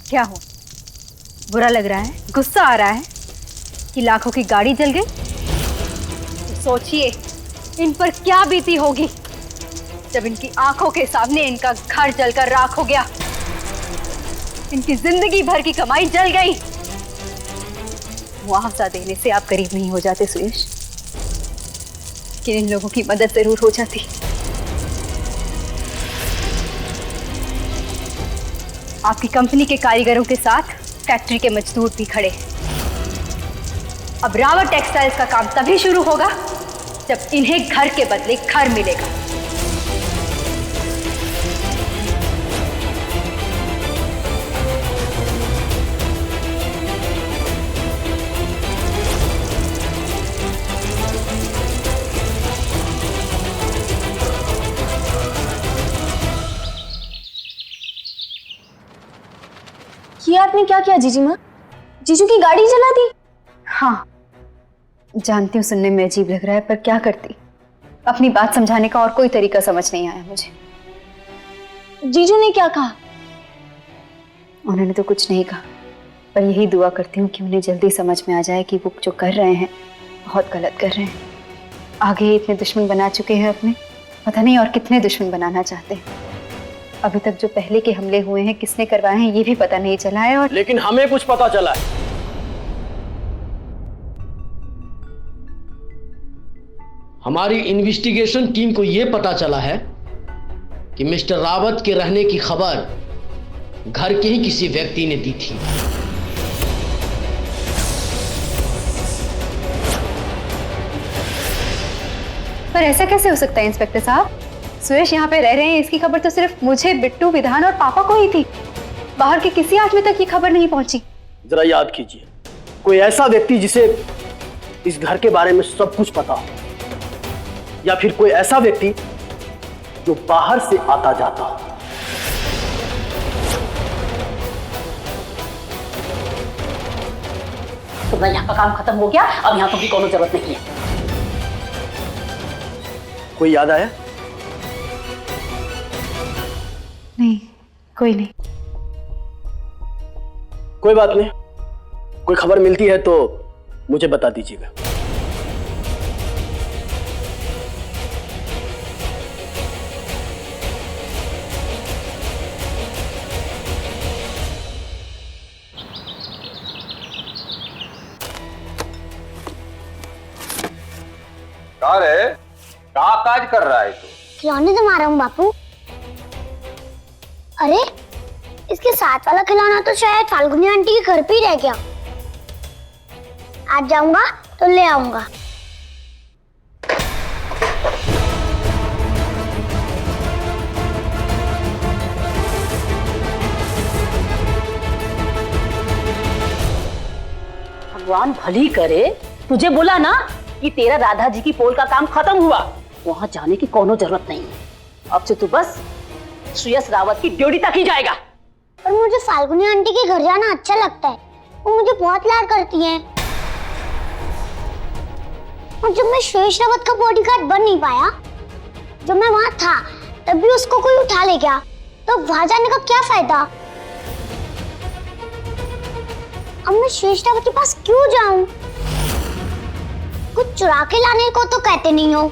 क्या हो, बुरा लग रहा है, गुस्सा आ रहा है कि लाखों की गाड़ी जल गई? तो सोचिए इन पर क्या बीती होगी जब इनकी आंखों के सामने इनका घर जलकर राख हो गया, इनकी जिंदगी भर की कमाई जल गई। मुआवजा देने से आप गरीब नहीं हो जाते सुयश, कि इन लोगों की मदद जरूर हो जाती। आपकी कंपनी के कारीगरों के साथ फैक्ट्री के मजदूर भी खड़े। अब रावत टेक्सटाइल्स का काम तभी शुरू होगा जब इन्हें घर के बदले घर मिलेगा। ये आपने क्या किया जीजी माँ? जीजू की गाड़ी जला दी? हाँ, जानती हूँ सुनने में अजीब लग रहा है, पर क्या करती, अपनी बात समझाने का और कोई तरीका समझ नहीं आया मुझे। जीजू ने क्या कहा? उन्होंने तो कुछ नहीं कहा, पर यही दुआ करती हूँ कि उन्हें जल्दी समझ में आ जाए कि वो जो कर रहे हैं बहुत गलत कर रहे हैं। आगे इतने दुश्मन बना चुके हैं अपने, पता नहीं और कितने दुश्मन बनाना चाहते हैं। अभी तक जो पहले के हमले हुए हैं किसने करवाए हैं ये भी पता नहीं चला है। और लेकिन हमें कुछ पता चला है। हमारी इन्वेस्टिगेशन टीम को यह पता चला है कि मिस्टर रावत के रहने की खबर घर के ही किसी व्यक्ति ने दी थी। पर ऐसा कैसे हो सकता है इंस्पेक्टर साहब? सुयश यहाँ पे रह रहे हैं, इसकी खबर तो सिर्फ मुझे, बिट्टू, विधान और पापा को ही थी। बाहर के किसी आदमी तक ये खबर नहीं पहुंची। जरा याद कीजिए, कोई ऐसा व्यक्ति जिसे इस घर के बारे में सब कुछ पता हो, या फिर कोई ऐसा व्यक्ति जो बाहर से आता जाता हो। तो भाई यहाँ का काम खत्म हो गया, अब यहाँ तो भी कोनो जरूरत नहीं है। कोई याद आया? नहीं, कोई नहीं। कोई बात नहीं, कोई खबर मिलती है तो मुझे बता दीजिएगा। क्या रे, क्या काज कर रहा है तू? खिलौने जमा रहा हूँ बापू। अरे इसके साथ वाला खिलौना तो शायद फाल्गुनी आंटी के घर पे ही रह गया। आज जाऊंगा तो ले आऊंगा। भगवान भली करे, तुझे बोला ना कि तेरा राधा जी की पोल का काम खत्म हुआ, वहां जाने की कोनो जरूरत नहीं है। अब से तू बस सुयश रावत की ड्यूटी तक ही जाएगा। पर मुझे फाल्गुनी आंटी के घर जाना अच्छा लगता है, वो मुझे बहुत लाड करती हैं। और जब मैं सुयश रावत का बॉडीगार्ड बन नहीं पाया, जब मैं वहां था तब भी उसको कोई उठा ले गया, तो वहां जाने का क्या फायदा? अब मैं सुयश रावत के पास क्यों जाऊं? कुछ चुरा के लाने को तो कहते नहीं हो,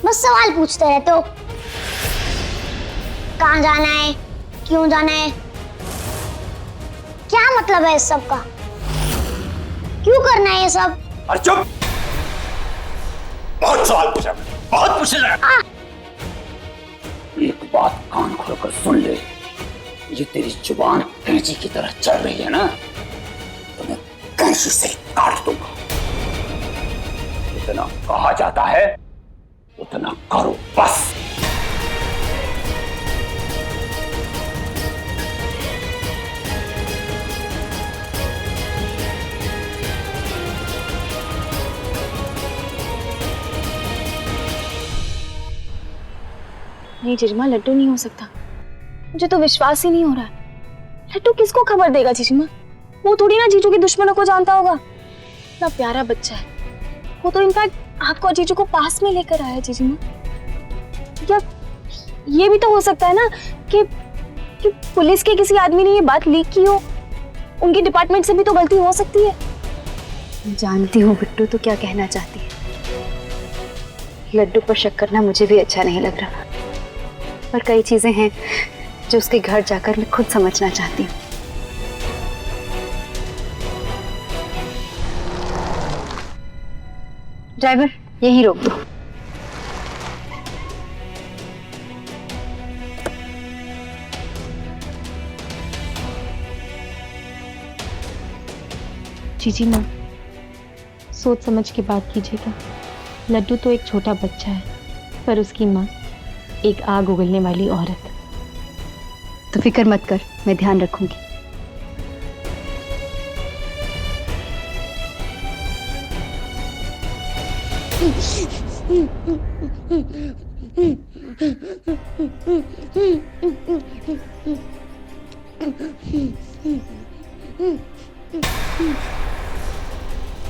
बस सवाल पूछते रहते हो। कहाँ जाना है, क्यों जाना है, क्या मतलब है इस सब का, क्यों करना है ये सब? अरे चुप, बहुत सवाल पूछा, बहुत पूछने लगा। एक बात कान खोलकर सुन ले, ये तेरी जुबान कैंची की तरह चल रही है ना, तो मैं कैंची से काट दूंगा। जितना कहा जाता है उतना करो बस। नहीं जीजीमा, लड्डू नहीं हो सकता, मुझे तो विश्वास ही नहीं हो रहा है। लड्डू किसको खबर देगा जीजीमा? वो थोड़ी ना जीजू के दुश्मनों को जानता होगा। इतना प्यारा बच्चा है, वो तो इनफैक्ट आपको और जीजू को पास में लेकर आया जीजीमा। या ये भी तो हो सकता है ना कि कि पुलिस के किसी आदमी ने ये बात लीक की हो। उनके डिपार्टमेंट से भी तो गलती हो सकती है। जानती हूँ बिट्टू तो क्या कहना चाहती है। लड्डू पर शक करना मुझे भी अच्छा नहीं लग रहा, पर कई चीजें हैं जो उसके घर जाकर मैं खुद समझना चाहती हूँ। ड्राइवर, यहीं रोक दो। जीजी माँ, सोच समझ के बात कीजिएगा। लड्डू तो एक छोटा बच्चा है, पर उसकी माँ एक आग उगलने वाली औरत। तो फिक्र मत कर, मैं ध्यान रखूंगी।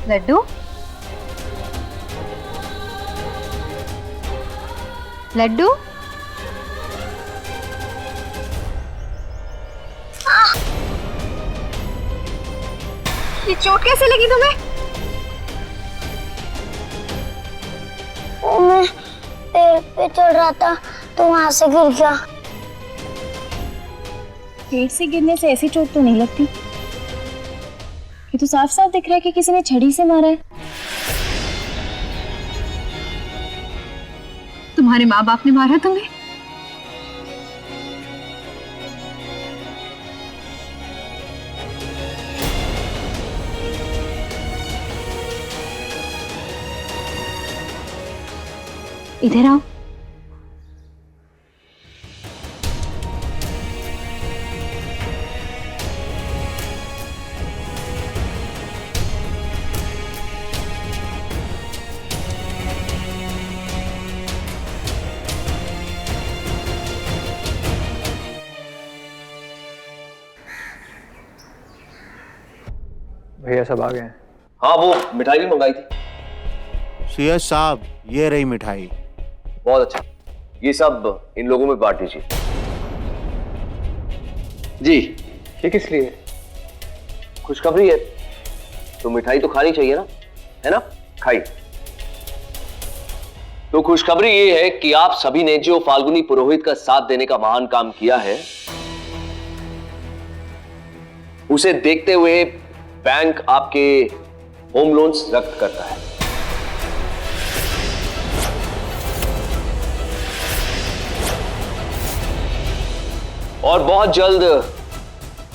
लड्डू, लड्डू, ये चोट कैसे लगी तुम्हें? मैं पेड़ पे चढ़ रहा था तो वहां से गिर गया। पेड़ से गिरने से ऐसी चोट तो नहीं लगती। ये तो साफ साफ दिख रहा है कि किसी ने छड़ी से मारा है। तुम्हारे माँ बाप ने मारा तुम्हें? इधर आओ। भैया सब आ गए हैं। हाँ, वो मिठाई भी मंगाई थी। सुयश साहब, ये रही मिठाई। बहुत अच्छा, ये सब इन लोगों में बांट दीजिए। जी, ये किस लिए? खुशखबरी है तो मिठाई तो खानी चाहिए ना, है ना? खाई। तो खुशखबरी ये है कि आप सभी ने जो फाल्गुनी पुरोहित का साथ देने का महान काम किया है, उसे देखते हुए बैंक आपके होम लोन्स रद्द करता है। और बहुत जल्द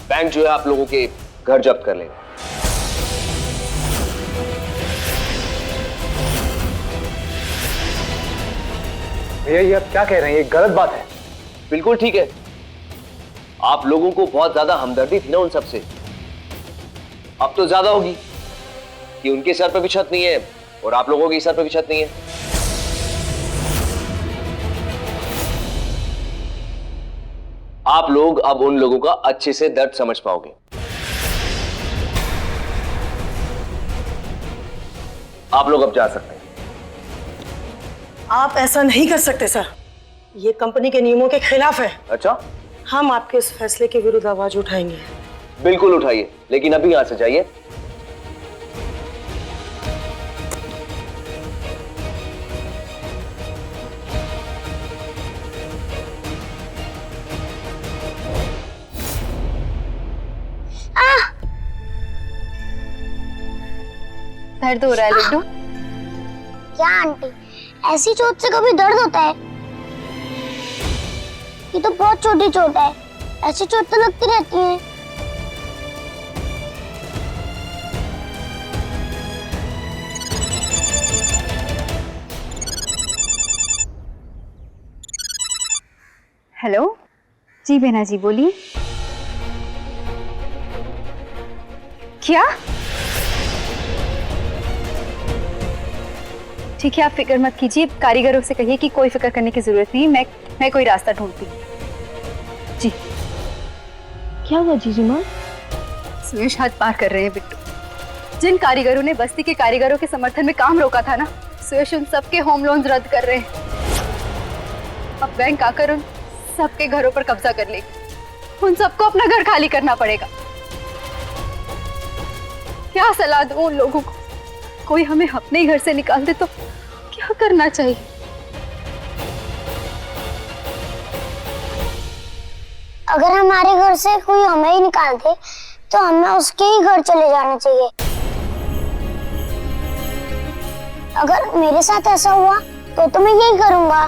बैंक जो है आप लोगों के घर जब्त कर लेगा। भैया ये आप क्या कह रहे हैं? ये गलत बात है। बिल्कुल ठीक है। आप लोगों को बहुत ज्यादा हमदर्दी थी ना उन सबसे, अब तो ज्यादा होगी कि उनके सर पर भी छत नहीं है और आप लोगों के सर पर भी छत नहीं है। आप लोग अब उन लोगों का अच्छे से दर्द समझ पाओगे। आप लोग अब जा सकते हैं। आप ऐसा नहीं कर सकते सर, ये कंपनी के नियमों के खिलाफ है। अच्छा, हम आपके इस फैसले के विरुद्ध आवाज उठाएंगे। बिल्कुल उठाइए, लेकिन अभी यहां से जाइए। दर्द हो रहा है लड्डू? क्या आंटी, ऐसी चोट से कभी दर्द होता है? ये तो बहुत छोटी चोट है, ऐसी चोट तो लगती रहती है। हेलो जी बेना जी, बोलिए। क्या? ठीक है, आप फिक्र मत कीजिए, कारीगरों से कहिए कि कोई फिक्र करने की जरूरत नहीं, मैं कोई रास्ता ढूंढती हूँ। जी। क्या हुआ जीजी माँ? सुयश हद पार कर रहे हैं बिट्टू। जिन कारीगरों ने बस्ती के कारीगरों के समर्थन में काम रोका था ना, सुयश उन सबके होम लोन्स रद्द कर रहे हैं। अब बैंक आकर उन सबके घरों पर कब्जा कर लेगी उन सबको अपना घर खाली करना पड़ेगा। क्या सलाह दूं उन लोगों को? कोई हमें अपने घर से निकाल दे तो क्या करना चाहिए? अगर हमारे घर से कोई हमें ही निकाल दे तो हमें उसके ही घर चले जाना चाहिए। अगर मेरे साथ ऐसा हुआ तो मैं यही करूंगा।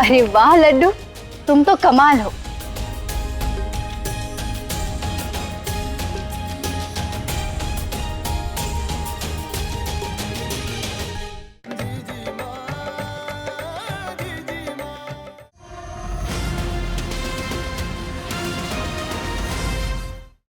अरे वाह लड्डू, तुम तो कमाल हो।